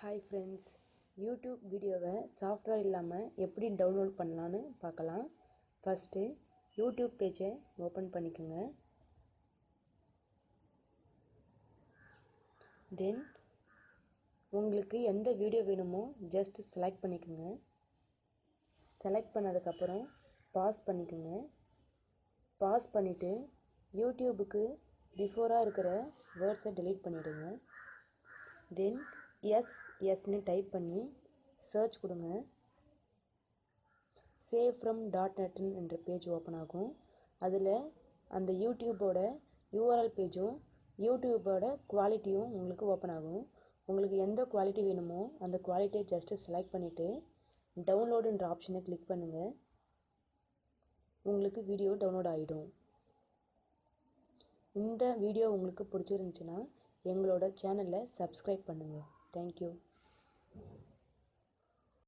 Hi friends, YouTube வீடியோவை software இல்லாமல் எப்படி டவுன்லோட் பண்ணலான்னு பார்க்கலாம். ஃபஸ்ட்டு யூடியூப் பேஜை ஓப்பன் பண்ணிக்கோங்க. தென் உங்களுக்கு எந்த வீடியோ வேணுமோ ஜஸ்ட் செலக்ட் பண்ணிக்கோங்க. செலக்ட் பண்ணதுக்கப்புறம் பாஸ் பண்ணிக்கோங்க. பாஸ் பண்ணிவிட்டு யூடியூபுக்கு பிஃபோராக இருக்கிற வேர்ட்ஸை delete பண்ணிவிடுங்க. தென் எஸ்ன்னு டைப் பண்ணி சர்ச் கொடுங்க. சேவ் ஃப்ரம் .net என்ற பேஜ் ஓப்பன் ஆகும். அதில் அந்த யூடியூபோட யூஆர்எல் பேஜும் யூடியூபோட குவாலிட்டியும் உங்களுக்கு ஓப்பன் ஆகும். உங்களுக்கு எந்த குவாலிட்டி வேணுமோ அந்த குவாலிட்டியை ஜஸ்ட்டு செலக்ட் பண்ணிவிட்டு டவுன்லோடுன்ற ஆப்ஷனை கிளிக் பண்ணுங்கள். உங்களுக்கு வீடியோ டவுன்லோட் ஆகிடும். இந்த வீடியோ உங்களுக்கு பிடிச்சிருந்துச்சுன்னா எங்களோட சேனலை சப்ஸ்கிரைப் பண்ணுங்கள். தேங்க்யூ.